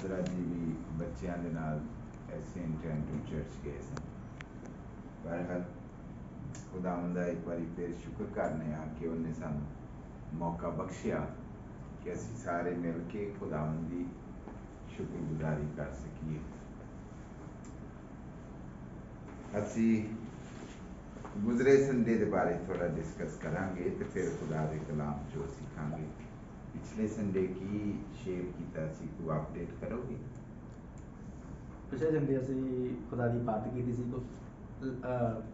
अजरा जी भी बच्चों के नाल सेंट एंड्रू चर्च गए सन। बहरहाल खुदावंद दा एक बारी फिर शुक्र करने कि उन्हें सानू मौका बख्शिया कि असी सारे मिल के खुदावंद दी शुक्रगुजारी कर सकीए। असी गुजरे संडे के बारे थोड़ा डिस्कस करांगे तो फिर खुदा के कलाम जो सीखांगे। पिछले संडे की शेयर किया सी, तू अपडेट करोगे? पिछले संडे असी खुदा की बात की सी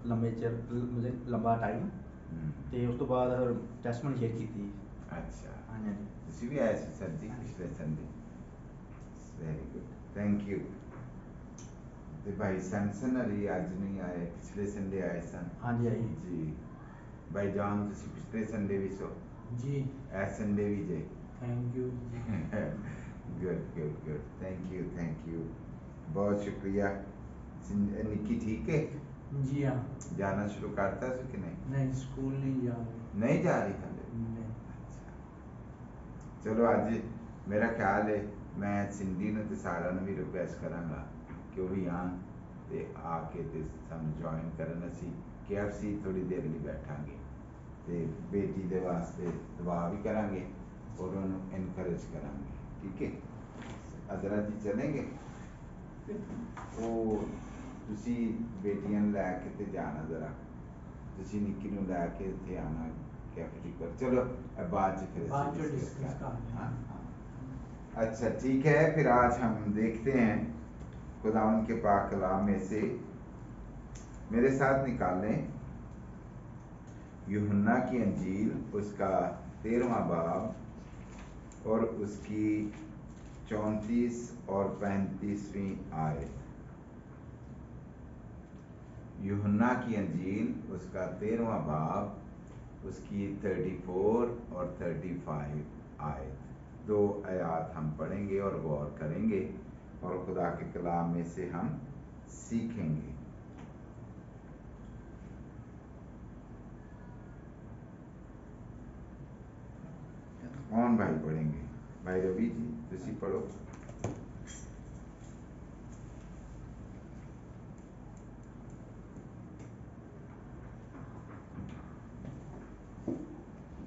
लंबे चिर मुझे लंबा टाइम ਤੇ ਉਸ ਤੋਂ ਬਾਅਦ ਟੈਸਟਮਨੀ ਸ਼ੇਅਰ ਕੀਤੀ। अच्छा ਹਾਂਜੀ ਤੁਸੀਂ ਵੀ ਆਏ ਸੀ ਸਰ ਜੀ ਪਿਛਲੇ Sunday. Very good, thank you. ਤੇ ਭਾਈ ਸੈਮਸਨ ਹਰੀ ਅੱਜ ਨਹੀਂ ਆਏ, ਪਿਛਲੇ ਸੰਡੇ ਆਏ ਸਨ। ਹਾਂਜੀ ਆਈ ਜੀ ਭਾਈ ਜਾਨ ਤੁਸੀਂ ਪਿਛਲੇ ਸੰਡੇ ਵੀ ਸੋ जी ਇਸ ਸੰਡੇ ਵੀ ਜੇ। Thank you good thank you बहुत शुक्रिया। निक्की ठीक है? जी हाँ। जाना शुरू करता है कि नहीं? नहीं स्कूल नहीं जा रही। नहीं जा रही हाले? नहीं। अच्छा चलो अज मेरा ख्याल है मैं सिंधी ने ते सारा ने भी रिक्वेस्ट करांगा कि वो भी आन ते आके ते सानू ज्वाइन करन। असी KFC थोड़ी देर लिए बैठांगे ते बेटी दे वास्ते दुआ भी करांगे और उन्हें इनकरेज करांगे। ठीक है अजरा जी चलेंगे? वो तुसी बेटियां लैके ते जाना जरा, तुसी निक्की नूं लैके इत्थे आना कैफेटी पर। चलो बाद च फिर बाद में डिस्कस डिस्कस कर। कर हाँ लेंगे। हाँ अच्छा ठीक है। फिर आज हम देखते हैं खुदावंद के पाक कलाम में से, मेरे साथ निकालें यूहन्ना की अंजील उसका 13वां बाब और उसकी 34 और 35वीं आयत। यूहन्ना की अंजील उसका 13वां बाब उसकी 34 और 35 आयत। दो आयात हम पढ़ेंगे और गौर करेंगे और खुदा के कलाम में से हम सीखेंगे। कौन भाई पढ़ेंगे? भाई रवि जी तुसी पढ़ो।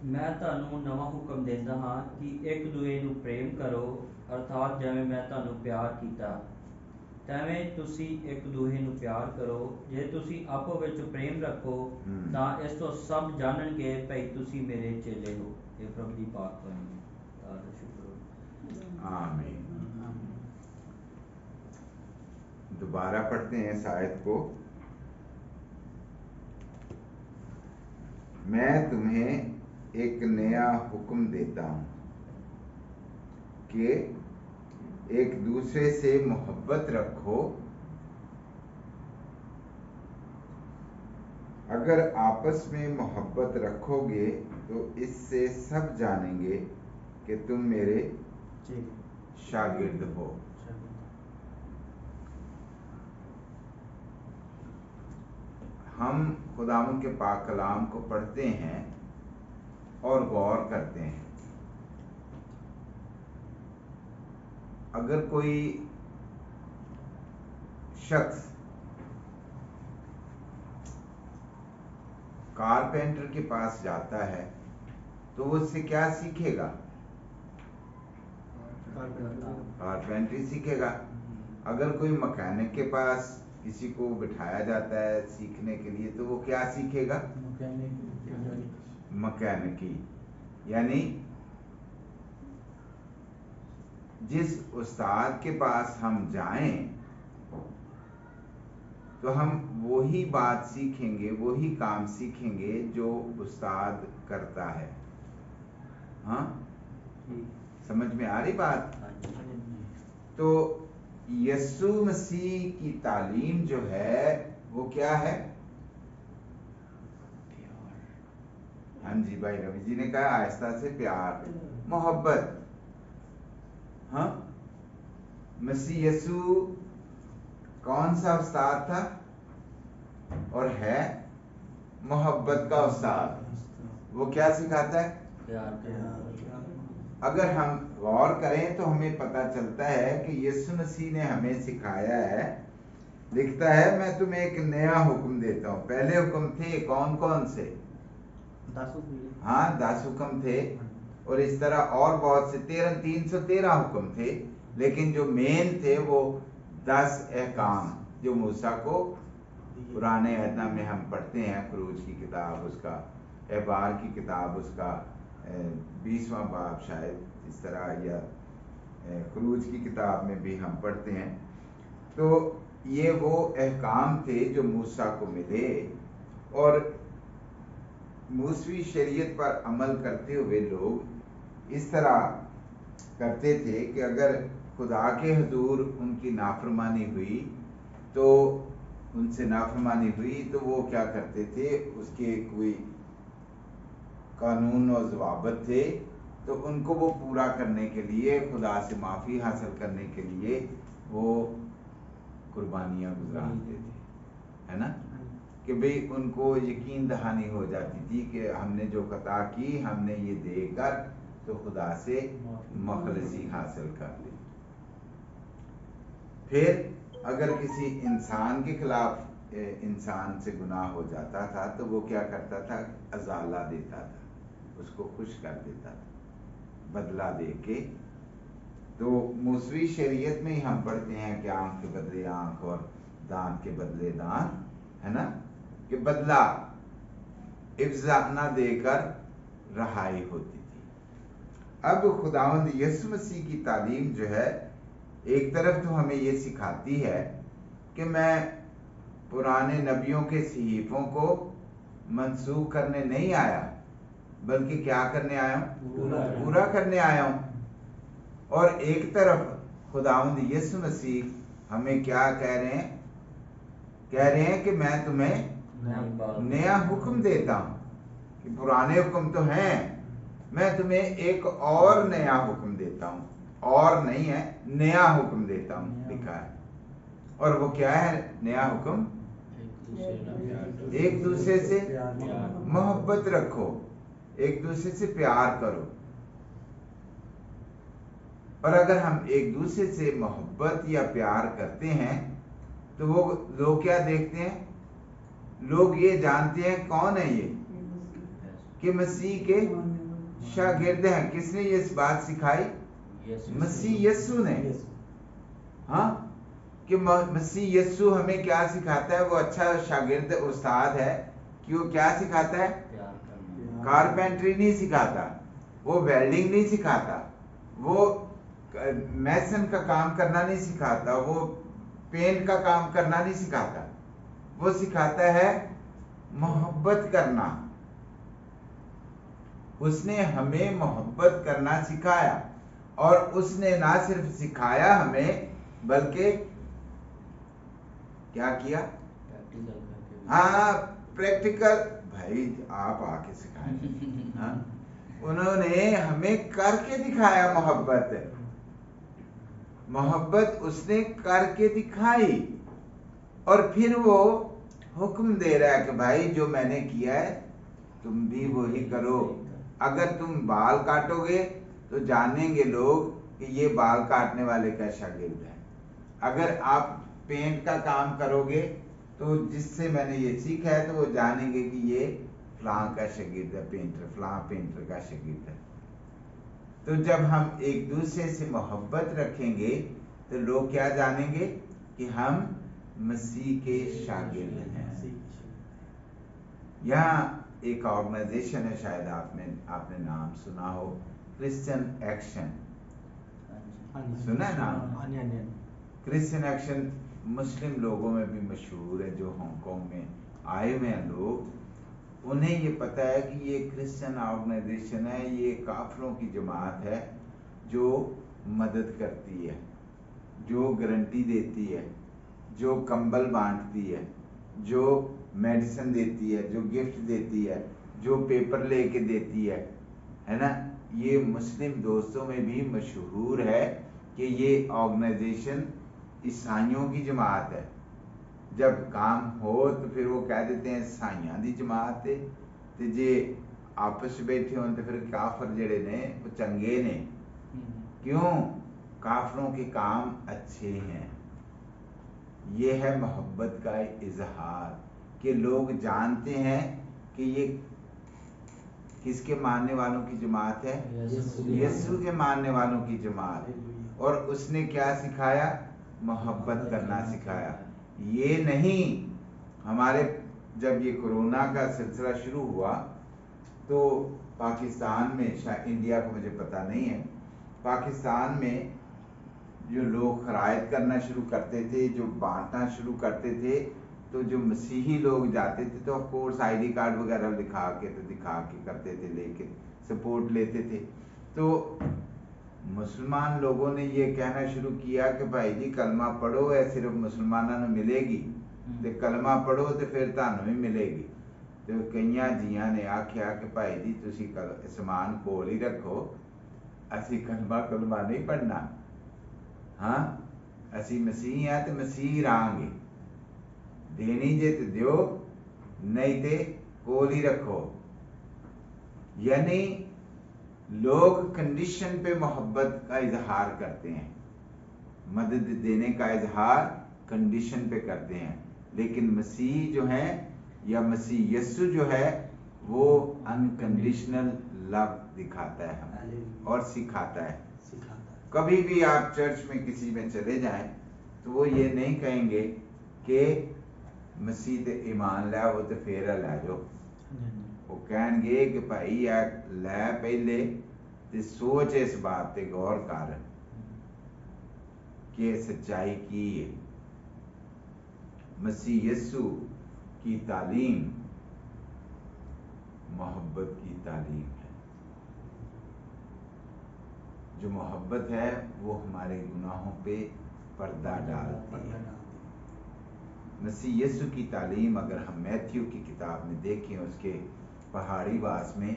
मैं ਤੁਹਾਨੂੰ ਨਵਾਂ ਹੁਕਮ ਦਿੰਦਾ ਹਾਂ ਕਿ ਇੱਕ ਦੂਜੇ ਨੂੰ ਪ੍ਰੇਮ ਕਰੋ, ਅਰਥਾਤ ਜਿਵੇਂ ਮੈਂ ਤੁਹਾਨੂੰ ਪਿਆਰ ਕੀਤਾ ਤਵੇਂ ਤੁਸੀਂ ਇੱਕ ਦੂਜੇ ਨੂੰ ਪਿਆਰ ਕਰੋ। ਜੇ ਤੁਸੀਂ ਆਪੋ ਵਿੱਚ ਪ੍ਰੇਮ ਰੱਖੋ ਤਾਂ ਇਸ ਤੋਂ ਸਭ ਜਾਣਨਗੇ ਭਈ ਤੁਸੀਂ ਮੇਰੇ ਚੇਲੇ ਹੋ। ਇਹ ਪ੍ਰਭੂ ਦੀ ਪਾਕ ਬਾਣੀ। ਦਾ ਸ਼ੁਕਰ ਹੋ। आमीन। दोबारा पढ़ते हैं इस आयत को। मैं तुम्हें एक नया हुक्म देता हूँ कि एक दूसरे से मोहब्बत रखो। अगर आपस में मोहब्बत रखोगे तो इससे सब जानेंगे कि तुम मेरे शागिर्द हो। हम खुदावंद के पाक कलाम को पढ़ते हैं और गौर करते हैं। अगर कोई शख्स कारपेंटर के पास जाता है तो वो उससे क्या सीखेगा? कारपेंटरी सीखेगा। अगर कोई मैकेनिक के पास किसी को बिठाया जाता है सीखने के लिए तो वो क्या सीखेगा? मैकेनिकी। यानी जिस उस्ताद के पास हम जाएं तो हम वही बात सीखेंगे, वही काम सीखेंगे जो उस्ताद करता है। हाँ समझ में आ रही बात? तो यीशु मसीह की तालीम जो है वो क्या है? हाँ जी भाई रवि जी ने कहा आहिस्ता से प्यार, मोहब्बत। हाँ मसीह यीशु कौन सा उस्ताद था और है? मोहब्बत का उस्ताद। वो क्या सिखाता है? प्यार। अगर हम गौर करें तो हमें पता चलता है कि यीशु मसीह ने हमें सिखाया है, लिखता है मैं तुम्हें एक नया हुक्म देता हूँ। पहले हुक्म थे कौन कौन से? 10 हुक्म। हाँ 10 हुक्म थे, और इस तरह और बहुत से 313 हुक्म थे, लेकिन जो मेन थे वो 10 अहकाम जो मूसा को पुराने अहद में हम पढ़ते हैं, खरूज की किताब उसका, एहबार की किताब उसका 20वां बाब शायद इस तरह, या खरूज की किताब में भी हम पढ़ते हैं। तो ये वो अहकाम थे जो मूसा को मिले, और मूसवी शरीयत पर अमल करते हुए लोग इस तरह करते थे कि अगर खुदा के हुजूर उनकी नाफरमानी हुई, तो उनसे नाफरमानी हुई तो वो क्या करते थे, उसके कोई कानून और ज़वाबित थे, तो उनको वो पूरा करने के लिए, खुदा से माफ़ी हासिल करने के लिए वो कुर्बानियाँ गुजारते थे, है ना, कि भाई उनको यकीन दहानी हो जाती थी कि हमने जो खता की हमने ये देकर तो खुदा से मखलसी हासिल कर ली। फिर अगर किसी इंसान के खिलाफ इंसान से गुनाह हो जाता था तो वो क्या करता था, अजाला देता था, उसको खुश कर देता था बदला दे के। तो मूसवी शरीयत में ही हम पढ़ते हैं कि आंख के बदले आंख और दांत के बदले दांत, है ना, कि बदला इफ्जा न देकर रहाई होती थी। अब खुदावंद यीशु मसीह की तालीम जो है, एक तरफ तो हमें ये सिखाती है कि मैं पुराने नबियों के सहीफों को मंसूख करने नहीं आया, बल्कि क्या करने आया हूँ, पूरा करने आया हूँ। और एक तरफ खुदावंद यीशु मसीह हमें क्या कह रहे हैं कि मैं तुम्हें नया हुक्म देता हूँ, कि पुराने हुक्म तो हैं, मैं तुम्हें एक और नया हुक्म देता हूँ, और नहीं है, नया हुक्म देता हूँ लिखा है। और वो क्या है नया हुक्म? एक दूसरे से मोहब्बत रखो, एक दूसरे से प्यार करो। और अगर हम एक दूसरे से मोहब्बत या प्यार करते हैं तो वो लोग क्या देखते हैं, लोग ये जानते हैं कौन है ये, कि मसीह के शागिर्द हैं। किसने ये बात सिखाई? मसीह यीशु ने। हाँ, कि मसीह यीशु हमें क्या सिखाता है? वो अच्छा शागिर्द उस्ताद है कि वो क्या सिखाता है? कारपेंटरी नहीं सिखाता, वो वेल्डिंग नहीं सिखाता, वो मैसन का काम करना नहीं सिखाता, वो पेंट का काम करना नहीं सिखाता, वो सिखाता है मोहब्बत करना। उसने हमें मोहब्बत करना सिखाया, और उसने ना सिर्फ सिखाया हमें, बल्कि क्या किया? हाँ, प्रैक्टिकल। भाई आप आके सिखाएं। हाँ, उन्होंने हमें करके दिखाया मोहब्बत उसने करके दिखाई, और फिर वो हुक्म दे रहा है कि भाई जो मैंने किया है तुम भी वही करो। अगर तुम बाल काटोगे तो जानेंगे लोग कि ये बाल काटने वाले का शागिर्द है। अगर आप पेंट का काम करोगे तो जिससे मैंने ये सीखा है तो वो जानेंगे कि ये फलां का शागिर्द है, पेंटर, फलां पेंटर का शागिर्द है। तो जब हम एक दूसरे से मोहब्बत रखेंगे तो लोग क्या जानेंगे कि हम मसीह के शागिर्द हैं। यहाँ एक ऑर्गेनाइजेशन है, शायद आपने नाम सुना हो, क्रिश्चियन एक्शन। सुना है नाम? क्रिश्चियन एक्शन मुस्लिम लोगों में भी मशहूर है, जो हांगकांग में आए हुए हैं लोग, उन्हें ये पता है कि ये क्रिश्चियन ऑर्गेनाइजेशन है, ये काफिरों की जमात है जो मदद करती है, जो गारंटी देती है, जो कंबल बांटती है, जो मेडिसिन देती है, जो गिफ्ट देती है, जो पेपर लेके देती है ना। ये मुस्लिम दोस्तों में भी मशहूर है कि ये ऑर्गेनाइजेशन ईसाइयों की जमात है। जब काम हो तो फिर वो कह देते हैं ईसाइयां दी जमात है, ते जे आपस बैठे हों तो फिर काफर जड़े ने वो चंगे ने, کیوں؟ کافروں کے کام اچھے ہیں. یہ ہے محبت کا اظہار کہ لوگ جانتے ہیں کہ یہ کس کے ماننے والوں کی جماعت ہے؟ یسوع کے ماننے والوں کی جماعت. اور اس نے کیا سکھایا؟ محبت کرنا سکھایا. یہ نہیں ہمارے جب یہ کرونا کا سلسلہ شروع ہوا تو پاکستان میں، شاید انڈیا کو مجھے پتہ نہیں ہے، پاکستان میں جو لوگ خرائط کرنا شروع کرتے تھے، جو بانٹنا شروع کرتے تھے، تو جو مسیحی لوگ جاتے تھے تو of course I D card وغیرہ دکھا کے کرتے تھے، لے کے سپورٹ لیتے تھے. تو مسلمان لوگوں نے یہ کہنا شروع کیا کہ بھائی جی کلمہ پڑھو، ہے صرف مسلمانوں نے ملے گی، تے کلمہ پڑھو تو پھر تانوں بھی ملے گی. تو کئیاں جیاں نے آکھیا کہ بھائی جی تسی سامان کول ہی رکھو، اسی کلمہ نہیں پڑھنا. ہاں اسی مسیح ہیں تو مسیح رہاں گے، دینی جے تے دیو، نہیں تے کول ہی رکھو. یعنی لوگ کنڈیشن پہ محبت کا اظہار کرتے ہیں، مدد دینے کا اظہار کنڈیشن پہ کرتے ہیں. لیکن مسیح جو ہے یا مسیح یسوع جو ہے وہ انکنڈیشنل لو دکھاتا ہے ہمیں اور سکھاتا ہے. کبھی بھی آپ چرچ میں کسی میں چلے جائیں تو وہ یہ نہیں کہیں گے کہ مسیح تے ایمان لے وہ تے پھر لے جاؤ. وہ کہیں گے کہ بھائی لے پہلے تے سوچ اس بات تے غور کر کہ سچائی کی ہے. مسیح یسوع کی تعلیم محبت کی تعلیم ہے. جو محبت ہے وہ ہمارے گناہوں پہ پردہ ڈالتی ہے. مسیح یسوع کی تعلیم اگر ہم میتھیو کی کتاب میں دیکھیں اس کے پہاڑی واس میں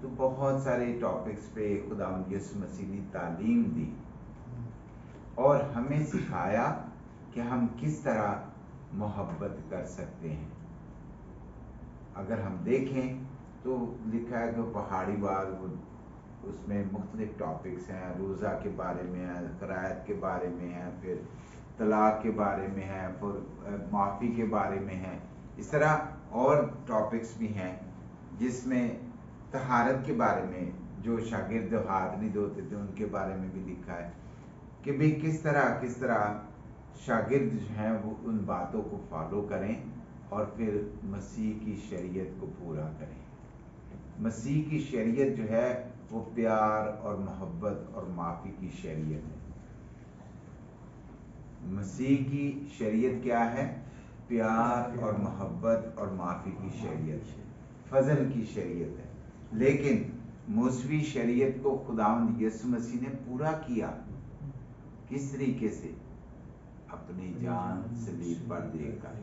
تو بہت سارے ٹاپکس پہ خداوند یسوع مسیح نے تعلیم دی اور ہمیں سکھایا کہ ہم کس طرح محبت کر سکتے ہیں. اگر ہم دیکھیں تو لکھا ہے کہ پہاڑی واس اس میں مختلف ٹاپکس ہیں، روزہ کے بارے میں ہے، قرائت کے بارے میں ہے، پھر طلاق کے بارے میں ہے، پھر معافی کے بارے میں ہے. اس طرح اور ٹاپکس بھی ہیں جس میں طہارت کے بارے میں، جو شاگرد ہاتھ نہیں دھوتے تھے ان کے بارے میں بھی لکھا ہے کہ بھی کس طرح شاگرد جو ہیں وہ ان باتوں کو فالو کریں اور پھر مسیح کی شریعت کو پورا کریں. مسیح کی شریعت جو ہے وہ پیار اور محبت اور معافی کی شریعت ہے. مسیح کی شریعت کیا ہے؟ پیار اور محبت اور معافی کی شریعت ہے، فضل کی شریعت ہے. لیکن موسوی شریعت کو خداوند یسوع مسیح نے پورا کیا. کس طریقے سے؟ اپنی جان صلیب پر دے کر،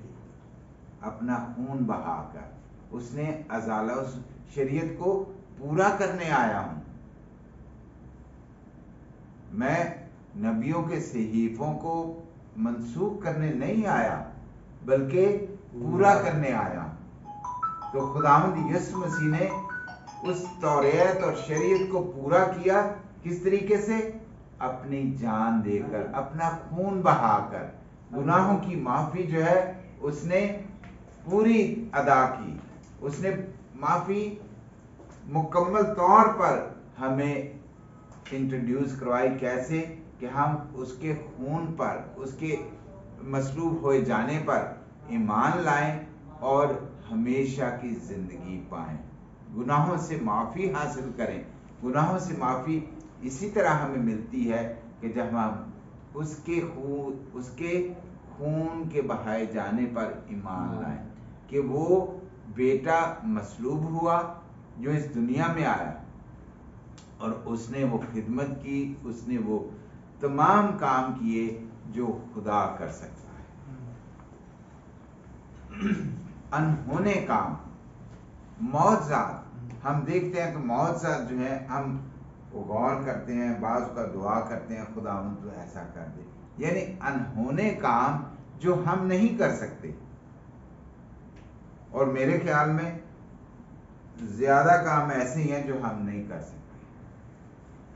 اپنا خون بہا کر. اس نے ازالہ اس شریعت کو پورا کرنے آیا ہوں. میں نبیوں کے صحیفوں کو منسوخ کرنے نہیں آیا بلکہ پورا کرنے آیا ہوں. تو خداوند یسوع مسیح نے اس توریت اور شریعت کو پورا کیا. کس طریقے سے؟ اپنی جان دے کر، اپنا خون بہا کر. گناہوں کی معافی جو ہے اس نے پوری ادا کی. اس نے معافی مکمل طور پر ہمیں انٹروڈیوس کروائی. کیسے؟ کہ ہم اس کے خون پر، اس کے مصلوب ہوئے جانے پر ایمان لائیں اور ہمیشہ کی زندگی پائیں، گناہوں سے معافی حاصل کریں. گناہوں سے معافی اسی طرح ہمیں ملتی ہے کہ جب ہم اس کے خون کے بہائے جانے پر ایمان لائیں کہ وہ بیٹا مصلوب ہوا جو اس دنیا میں آیا اور اس نے وہ خدمت کی، اس نے وہ تمام کام کیے جو خدا کر سکتا ہے. انہونے کام، معجزات ہم دیکھتے ہیں کہ معجزات جو ہیں ہم غور کرتے ہیں، بعض کا دعا کرتے ہیں خداوند تو ایسا کر دے. یعنی انہونے کام جو ہم نہیں کر سکتے. اور میرے خیال میں زیادہ کام ایسے ہیں جو ہم نہیں کر سکتے.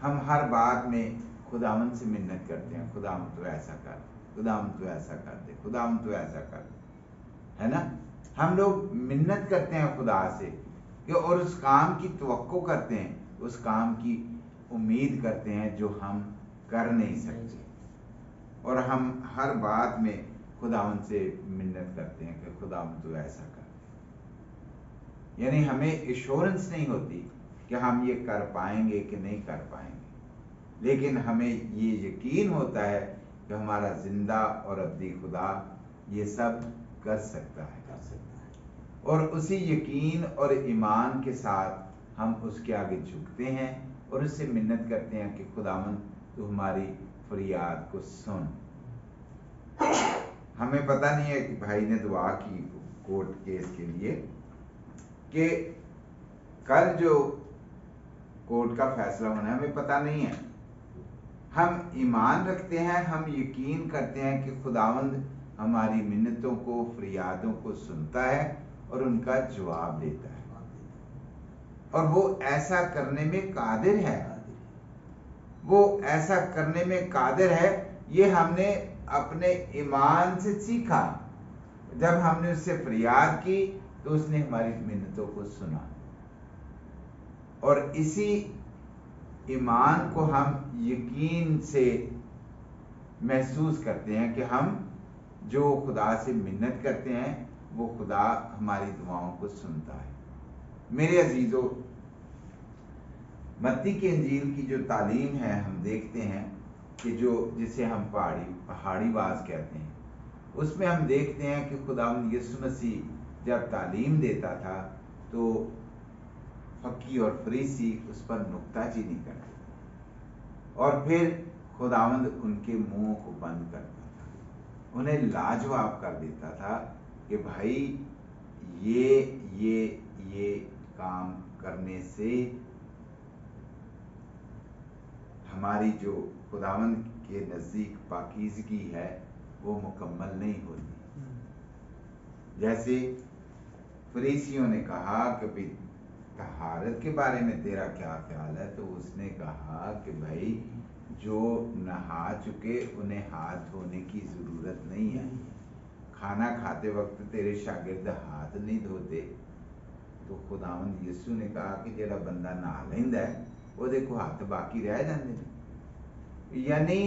ہم ہر بات میں खुदावंद से मिन्नत करते हैं, खुदावंद तो ऐसा कर, खुदावंद तो ऐसा कर दे, खुदावंद तो ऐसा कर, है ना। हम लोग मिन्नत करते हैं खुदा से कि और उस काम की तवक्को करते हैं, उस काम की उम्मीद करते हैं जो हम कर नहीं सकते, और हम हर बात में खुदावंद से मिन्नत करते हैं कि खुदावंद तो ऐसा कर। यानी हमें एश्योरेंस नहीं होती कि हम ये कर पाएंगे कि नहीं कर पाएंगे, लेकिन हमें ये यकीन होता है कि हमारा जिंदा और अब्दी खुदा ये सब कर सकता है, और उसी यकीन और ईमान के साथ हम उसके आगे झुकते हैं और उससे मिन्नत करते हैं कि खुदावंद तू हमारी फरियाद को सुन। हमें पता नहीं है कि भाई ने दुआ की कोर्ट केस के लिए कि कल जो कोर्ट का फैसला होना है, हमें पता नहीं है। हम ईमान रखते हैं, हम यकीन करते हैं कि खुदावंद हमारी मिन्नतों को, फरियादों को सुनता है और उनका जवाब देता है, और वो ऐसा करने में कादिर है, वो ऐसा करने में कादिर है। ये हमने अपने ईमान से सीखा। जब हमने उससे फरियाद की तो उसने हमारी मिन्नतों को सुना, और इसी ईमान को हम यकीन से महसूस करते हैं कि हम जो खुदा से मिन्नत करते हैं वो खुदा हमारी दुआओं को सुनता है। मेरे अजीजों, मत्ती की इंजील की जो तालीम है, हम देखते हैं कि जो जिसे हम पहाड़ी बाज कहते हैं, उसमें हम देखते हैं कि खुदावंद यीशु मसीह जब तालीम देता था तो फकी और फरीसी उस पर नुक्ताचीनी करते थे, और फिर खुदावंद उनके मुंह को बंद करता था, उन्हें लाजवाब कर देता था कि भाई ये काम करने से हमारी जो खुदावंद के नजदीक पाकीज़गी है वो मुकम्मल नहीं होती। जैसे फरीसियों ने कहा कि भाई तहारत के बारे में तेरा क्या ख्याल है, तो उसने कहा कि भाई जो नहा चुके उन्हें हाथ धोने की जरूरत नहीं है, खाना खाते वक्त तेरे शागिर्द हाथ नहीं धोते। तो खुदावंद यीशु ने कहा कि जेड़ा बंदा नहा लैंदा है वो देखो हाथ बाकी रह जाते हैं। यानी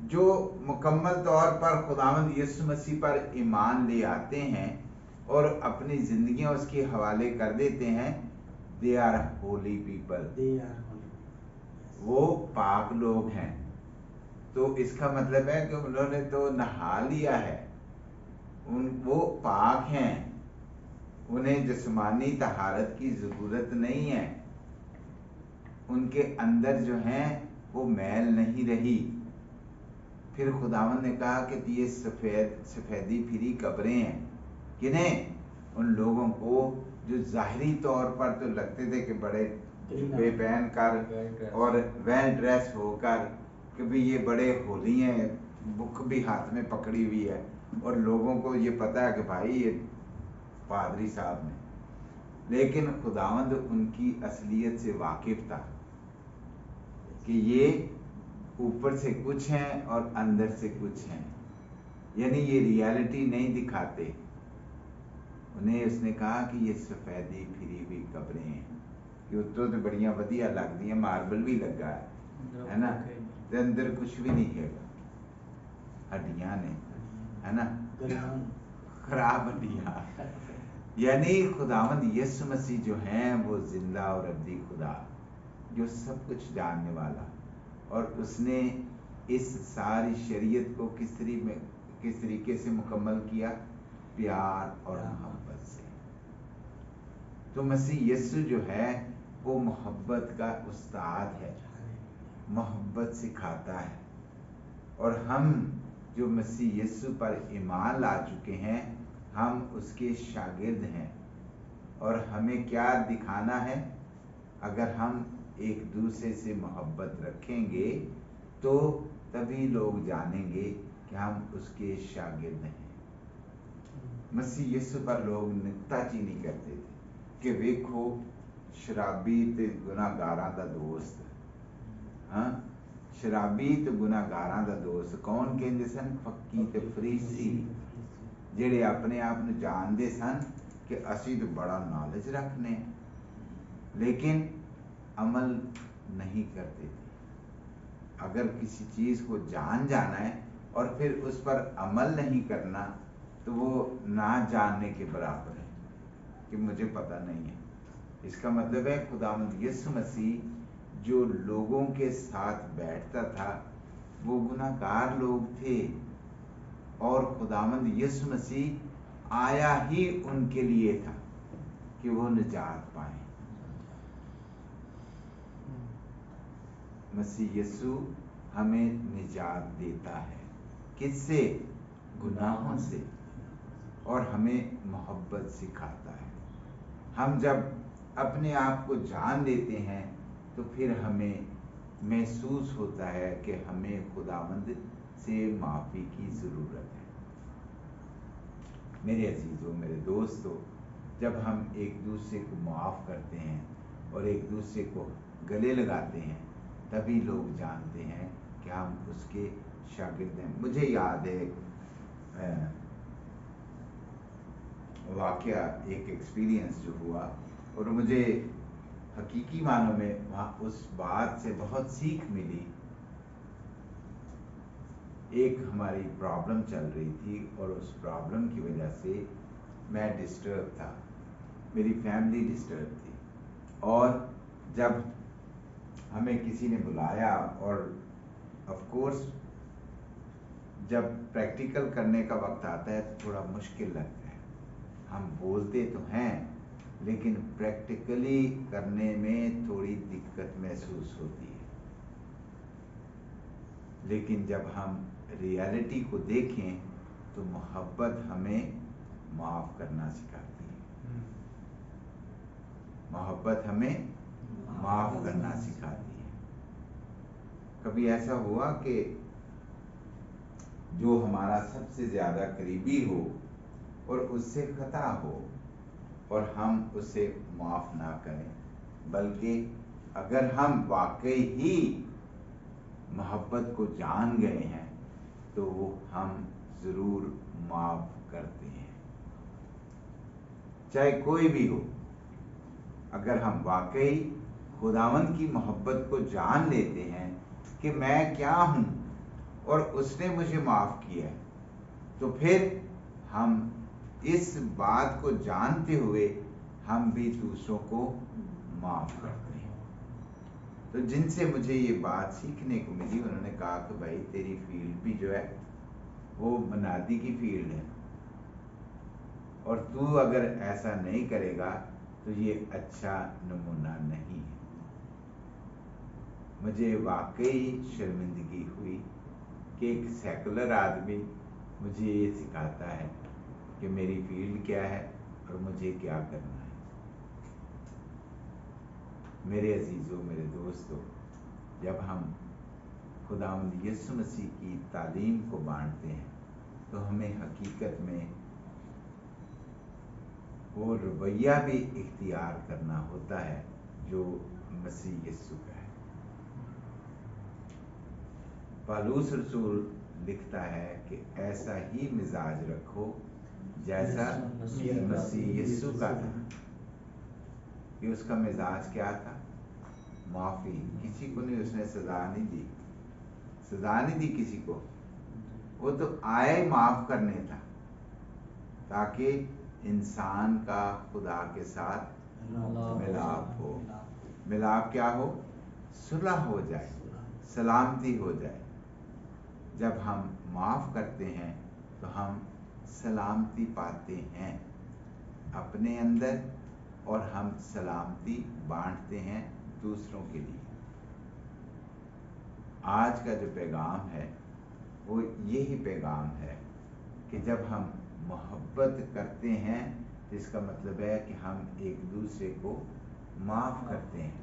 जो मुकम्मल तौर पर खुदावंद यीशु मसीह पर ईमान ले आते हैं और अपनी जिंदगियां उसके हवाले कर देते हैं, दे आर होली पीपल, वो पाक लोग हैं। तो इसका मतलब है कि उन्होंने तो नहा लिया है, वो पाक हैं, उन्हें जिस्मानी तहारत की जरूरत नहीं है, उनके अंदर जो हैं वो मैल नहीं रही। फिर खुदावंद ने कहा कि ये सफेदी फिरी कब्रें हैं, किन्हें? उन लोगों को जो जाहिरी तौर पर तो लगते थे कि बड़े जुब्बे पहन कर और वेल ड्रेस होकर कि भी ये बड़े होली हैं, बुक भी हाथ में पकड़ी हुई है, और लोगों को ये पता है कि भाई ये पादरी साहब ने। लेकिन खुदावंद उनकी असलियत से वाकिफ था कि ये ऊपर से कुछ हैं और अंदर से कुछ हैं, यानी ये रियलिटी नहीं दिखाते। उन्हें उसने कहा कि ये सफेदी फिरी हुई कब्रें हैं, कि उत्तों तो बड़िया वधिया लगती है, मार्बल भी लगा है ना, ते अंदर कुछ भी नहीं है, हड्डियां ने, है ना, खराब हड्डियां। यानी खुदावंद यीशु मसीह जो हैं वो जिंदा और अब्दी खुदा, जो सब कुछ जानने वाला, और उसने इस सारी शरीयत को किस तरीके से मुकम्मल किया? प्यार और मोहब्बत से। तो मसीह यीशु जो है वो मोहब्बत का उस्ताद है, मोहब्बत सिखाता है, और हम जो मसीह यीशु पर ईमान ला चुके हैं हम उसके शागिर्द हैं, और हमें क्या दिखाना है? अगर हम एक दूसरे से मोहब्बत रखेंगे तो तभी लोग जानेंगे कि हम उसके शागिर्द हैं। मसीह यीशु पर लोग नुक्ताचीनी करते थे कि वेखो शराबी ते गुनाहगारां दा दोस्त, हाँ शराबी तो गुनाहगारां दा दोस्त कौन कहंदे सन फक्की ते फरीसी ਜਿਹੜੇ ਆਪਣੇ ਆਪ ਨੂੰ ਜਾਣਦੇ ਸਨ ਕਿ ਅਸੀਂ तो बड़ा नॉलेज रखने लेकिन अमल नहीं करते थे। अगर किसी चीज़ को जान जाना है और फिर उस पर अमल नहीं करना तो वो ना जानने के बराबर है कि मुझे पता नहीं है। इसका मतलब है खुदावंद यीशु मसीह जो लोगों के साथ बैठता था वो गुनाहगार लोग थे और खुदावंद यीशु मसीह आया ही उनके लिए था कि वो निजात पाए। मसीह यीशु हमें निजात देता है किससे? गुनाहों से, और हमें मोहब्बत सिखाता है। हम जब अपने आप को जान लेते हैं तो फिर हमें महसूस होता है कि हमें खुदावंद से माफ़ी की ज़रूरत है। मेरे अजीज़ों, मेरे दोस्तों, जब हम एक दूसरे को माफ़ करते हैं और एक दूसरे को गले लगाते हैं तभी लोग जानते हैं कि हम उसके शागिर्द हैं। मुझे याद है वाक़या, एक एक्सपीरियंस जो हुआ और मुझे हकीकी मानों में वहाँ उस बात से बहुत सीख मिली। एक हमारी प्रॉब्लम चल रही थी और उस प्रॉब्लम की वजह से मैं डिस्टर्ब था, मेरी फैमिली डिस्टर्ब थी, और जब हमें किसी ने बुलाया और ऑफ कोर्स जब प्रैक्टिकल करने का वक्त आता है तो थोड़ा मुश्किल लगता है। हम बोलते तो हैं लेकिन प्रैक्टिकली करने में थोड़ी दिक्कत महसूस होती है। लेकिन जब हम रियलिटी को देखें तो मोहब्बत हमें माफ़ करना सिखाती है। मोहब्बत हमें माफ़ करना सिखाती है। कभी ऐसा हुआ कि जो हमारा सबसे ज़्यादा करीबी हो और उससे खता हो और हम उसे माफ़ ना करें, बल्कि अगर हम वाकई ही मोहब्बत को जान गए हैं तो वो हम ज़रूर माफ़ करते हैं, चाहे कोई भी हो। अगर हम वाकई खुदावंद की मोहब्बत को जान लेते हैं कि मैं क्या हूँ और उसने मुझे माफ़ किया है, तो फिर हम इस बात को जानते हुए हम भी दूसरों को माफ़ करते हैं। तो जिनसे मुझे ये बात सीखने को मिली, उन्होंने कहा कि भाई तेरी फील्ड भी जो है वो मनादी की फील्ड है और तू अगर ऐसा नहीं करेगा तो ये अच्छा नमूना नहीं है। मुझे वाकई शर्मिंदगी हुई कि एक सेकुलर आदमी मुझे ये सिखाता है कि मेरी फील्ड क्या है और मुझे क्या करना है। मेरे अजीज़ों, मेरे दोस्तों, जब हम खुदावंद यीशु मसीह की तालीम को बांटते हैं तो हमें हकीकत में वो रवैया भी इख्तियार करना होता है जो मसीह यीशु का है। पौलुस रसूल लिखता है कि ऐसा ही मिजाज रखो जैसा मसीह यीशु का था। कि उसका मिजाज क्या था? माफ़ी। किसी को नहीं उसने सज़ा नहीं दी, सज़ा नहीं दी किसी को। वो तो आए माफ़ करने था ताकि इंसान का खुदा के साथ मिलाप हो। मिलाप क्या हो? सुलह हो जाए, सलामती हो जाए। जब हम माफ़ करते हैं तो हम सलामती पाते हैं अपने अंदर और हम सलामती बांटते हैं दूसरों के लिए। आज का जो पैगाम है वो यही पैगाम है कि जब हम मोहब्बत करते हैं तो इसका मतलब है कि हम एक दूसरे को माफ़ करते हैं।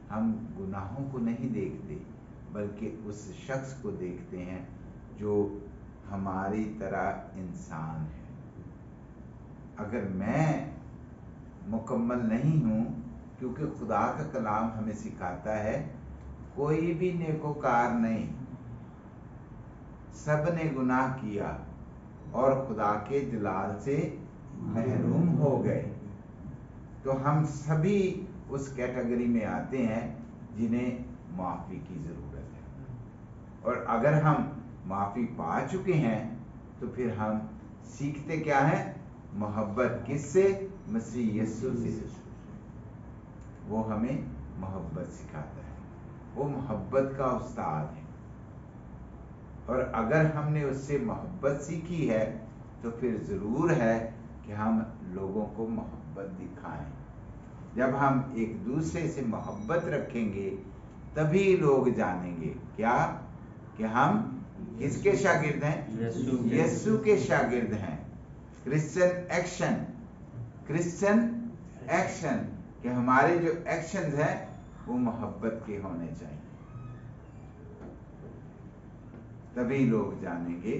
हम गुनाहों को नहीं देखते बल्कि उस शख्स को देखते हैं जो हमारी तरह इंसान है। अगर मैं मुकम्मल नहीं हूँ, क्योंकि खुदा का कलाम हमें सिखाता है कोई भी नेकोकार नहीं, सब ने गुनाह किया और खुदा के जलाल से महरूम हो गए। तो हम सभी उस कैटेगरी में आते हैं जिन्हें माफ़ी की ज़रूरत है। और अगर हम माफ़ी पा चुके हैं तो फिर हम सीखते क्या है? मोहब्बत किससे? मसीह यीशु से। वो हमें मोहब्बत सिखाता है, वो मोहब्बत का उस्ताद है। और अगर हमने उससे मोहब्बत सीखी है तो फिर ज़रूर है कि हम लोगों को मोहब्बत दिखाएं। जब हम एक दूसरे से मोहब्बत रखेंगे तभी लोग जानेंगे क्या? कि हम किसके शागिर्द हैं? यीशु के शागिर्द हैं। क्रिश्चियन एक्शन, क्रिश्चियन एक्शन, कि हमारे जो एक्शंस हैं वो मोहब्बत के होने चाहिए। तभी लोग जानेंगे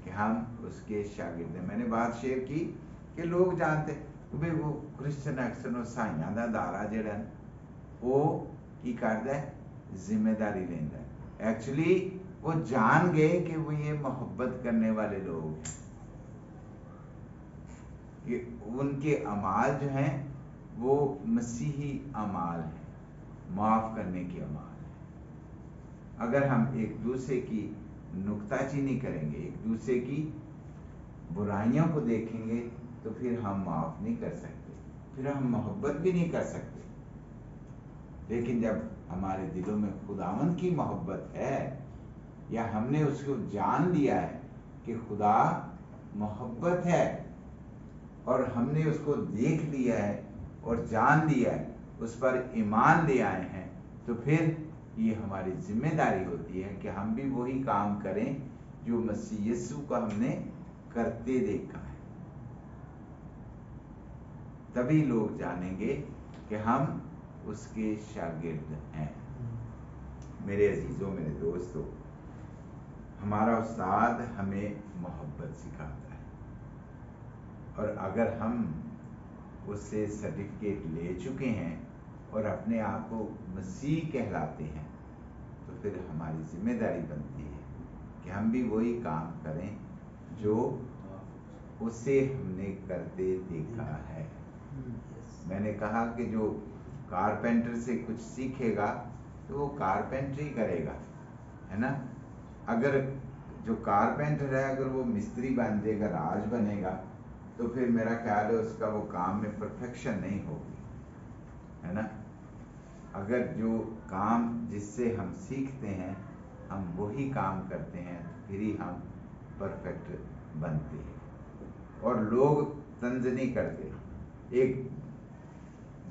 कि हम उसके शागिर्द हैं। मैंने बात शेयर की कि लोग जानते कि भाई वो क्रिश्चियन एक्शन और साइयां दा दारा जिहड़ा वो की करदा है? जिम्मेदारी लेंदा है। एक्चुअली वो जान गए कि वो ये मोहब्बत करने वाले लोग हैं, कि उनके अमाल जो हैं वो मसीही अमाल हैं, माफ़ करने के अमाल हैं। अगर हम एक दूसरे की नुक्ताचीनी करेंगे, एक दूसरे की बुराइयों को देखेंगे तो फिर हम माफ़ नहीं कर सकते, फिर हम मोहब्बत भी नहीं कर सकते। लेकिन जब हमारे दिलों में खुदावन की मोहब्बत है, या हमने उसको जान लिया है कि खुदा मोहब्बत है, और हमने उसको देख लिया है और जान लिया है, उस पर ईमान ले आए हैं, तो फिर ये हमारी जिम्मेदारी होती है कि हम भी वही काम करें जो मसीह यीशु को हमने करते देखा है। तभी लोग जानेंगे कि हम उसके शागिर्द हैं। मेरे अजीजों, मेरे दोस्तों, हमारा उस्ताद हमें मोहब्बत सिखाता है, और अगर हम उससे सर्टिफिकेट ले चुके हैं और अपने आप को मसीह कहलाते हैं, तो फिर हमारी जिम्मेदारी बनती है कि हम भी वही काम करें जो उसे हमने करते देखा है। मैंने कहा कि जो कारपेंटर से कुछ सीखेगा तो वो कारपेंटरी करेगा, है ना। अगर जो कारपेंटर है, अगर वो मिस्त्री बन जाएगा, राज बनेगा, तो फिर मेरा ख्याल है उसका वो काम में परफेक्शन नहीं होगी, है ना। अगर जो काम जिससे हम सीखते हैं हम वही काम करते हैं तो फिर ही हम परफेक्ट बनते हैं, और लोग तंज नहीं करते। एक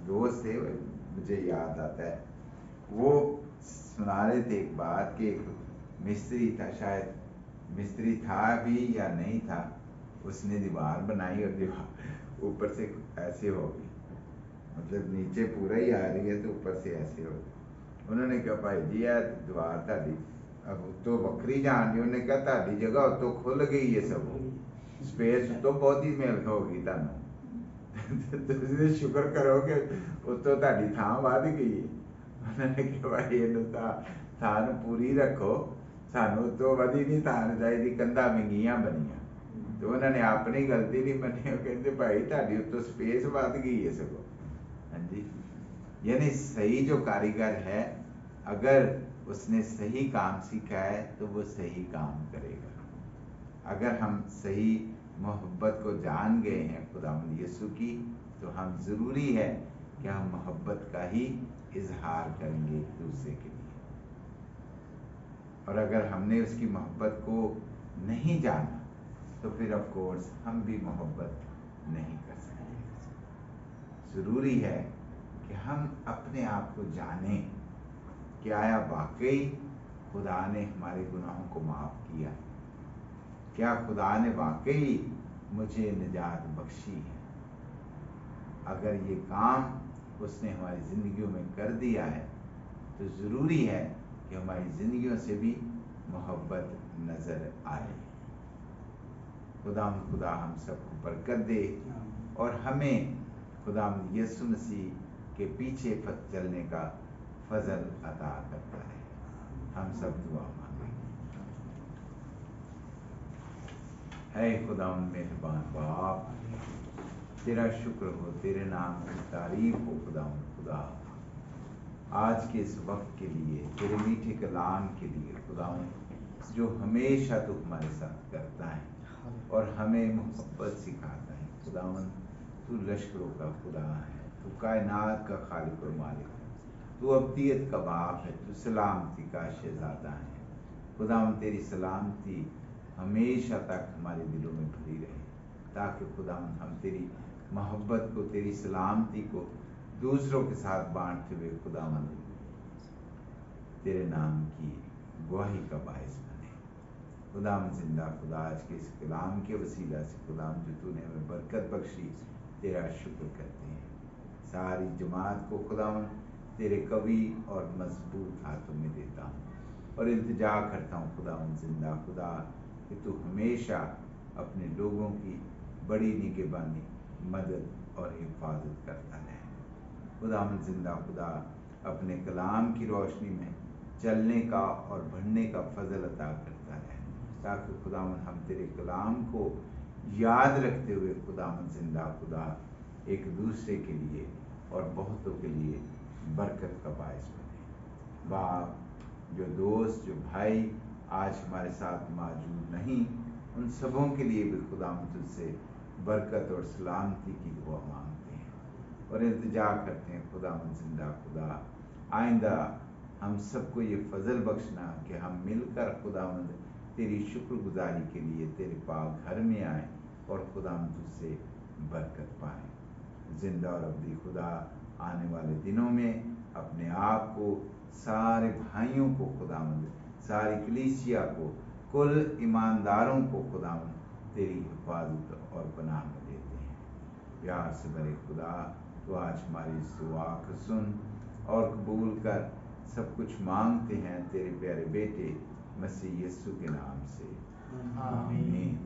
दोस्त थे, मुझे याद आता है, वो सुना रहे थे एक बात कि एक मिस्त्री था, शायद मिस्त्री था भी या नहीं था, उसने दीवार बनाई और दीवार ऊपर से ऐसे हो गई, मतलब नीचे पूरा ही आ रही है तो ऊपर से ऐसे हो गई। उन्होंने कहा भाई जी यार दीवार ताड़ी अब तो वक्री जान दी। उन्होंने कहा ताड़ी जगह तो खुल गई है, सब स्पेस तो बहुत ही मिल होगी तुहानू तुसीं शुक्र करो कि उत्तों ताड़ी थां वध गई है। उन्होंने कहा भाई इहनूं तां थां पूरी रखो, सानू उत्तों वधी नहीं थां चाहिदी, कंधां विंगीਆਂ बनीਆਂ। तो उन्होंने अपनी गलती नहीं मनी, वो कहते भाई ताड़ी उत्तों स्पेस वध गई है सगों। हाँ जी, यानी सही जो कारीगर है, अगर उसने सही काम सीखा है तो वो सही काम करेगा। अगर हम सही मोहब्बत को जान गए हैं खुदावंद यीशु की, तो हम ज़रूरी है कि हम मोहब्बत का ही इजहार करेंगे एक दूसरे के लिए। और अगर हमने उसकी मोहब्बत को नहीं जाना तो फिर ऑफ कोर्स हम भी मोहब्बत नहीं कर सकते। ज़रूरी है कि हम अपने आप को जानें कि आया वाकई खुदा ने हमारे गुनाहों को माफ़ किया, क्या खुदा ने वाकई मुझे निजात बख्शी है। अगर ये काम उसने हमारी ज़िंदगियों में कर दिया है तो ज़रूरी है कि हमारी ज़िंदगियों से भी मोहब्बत नज़र आए। खुदा हम सबको बरकत दे और हमें खुदा यीशु मसीह के पीछे चलने का फजल अता करता है। हम सब दुआ मांगेंगे। है खुदावन मेहरबान बाप, तेरा शुक्र हो, तेरे नाम की तारीफ हो खुदावन खुदा, आज के इस वक्त के लिए, तेरे मीठे कलाम के लिए खुदावन, जो हमेशा तू हमारे साथ करता है और हमें मोहब्बत सिखाता है खुदावन। तू लश्करों का खुदा है, तू कायनात का खालिक और मालिक है, तू अब्दियत का बाप है, तू सलामती का शहजादा है खुदावन। तेरी सलामती हमेशा तक हमारे दिलों में भरी रहे, ताकि खुदावन हम तेरी मोहब्बत को, तेरी सलामती को दूसरों के साथ बांटते हुए खुदावन तेरे नाम की गवाही का बायस बने। खुदावन जिंदा खुदा, आज के इस कलाम के वसीला से खुदावन जो तूने हमें बरकत बख्शी, तेरा शुक्र करते हैं। सारी जमात को खुदावन तेरे कवी और मजबूत हाथों में देता हूँ और इल्तिजा करता हूँ खुदावन जिंदा खुदा, कि तू हमेशा अपने लोगों की बड़ी निगहबानी, मदद और हिफाजत करता रहे खुदावन जिंदा खुदा। अपने कलाम की रोशनी में चलने का और बढ़ने का फजल अता करता रहे, ताकि खुदावन हम तेरे कलाम को याद रखते हुए खुदावन जिंदा खुदा एक दूसरे के लिए और बहुतों के लिए बरकत का बायस बने। बाप, जो दोस्त, जो भाई आज हमारे साथ मौजूद नहीं, उन सबों के लिए भी खुदावन तुझसे बरकत और सलामती की दुआ मांगते हैं और इल्तिजा करते हैं खुदावन जिंदा खुदा। आइंदा हम सबको ये फजल बख्शना कि हम मिलकर खुदावंद तेरी शुक्रगुजारी के लिए तेरे पाक घर में आए और खुदावंद तुझसे बरकत पाए। जिंदा और अब्दी खुदा, आने वाले दिनों में अपने आप को, सारे भाइयों को खुदावंद, सारी कलीसिया को, कुल ईमानदारों को खुदावंद तेरी हिफाजत और पनाह में देते हैं। प्यार से भरे खुदा, तो आज हमारी इस दुआ को सुन और कबूल कर। सब कुछ मांगते हैं तेरे प्यारे बेटे मसीह यीशु के नाम से, आमीन।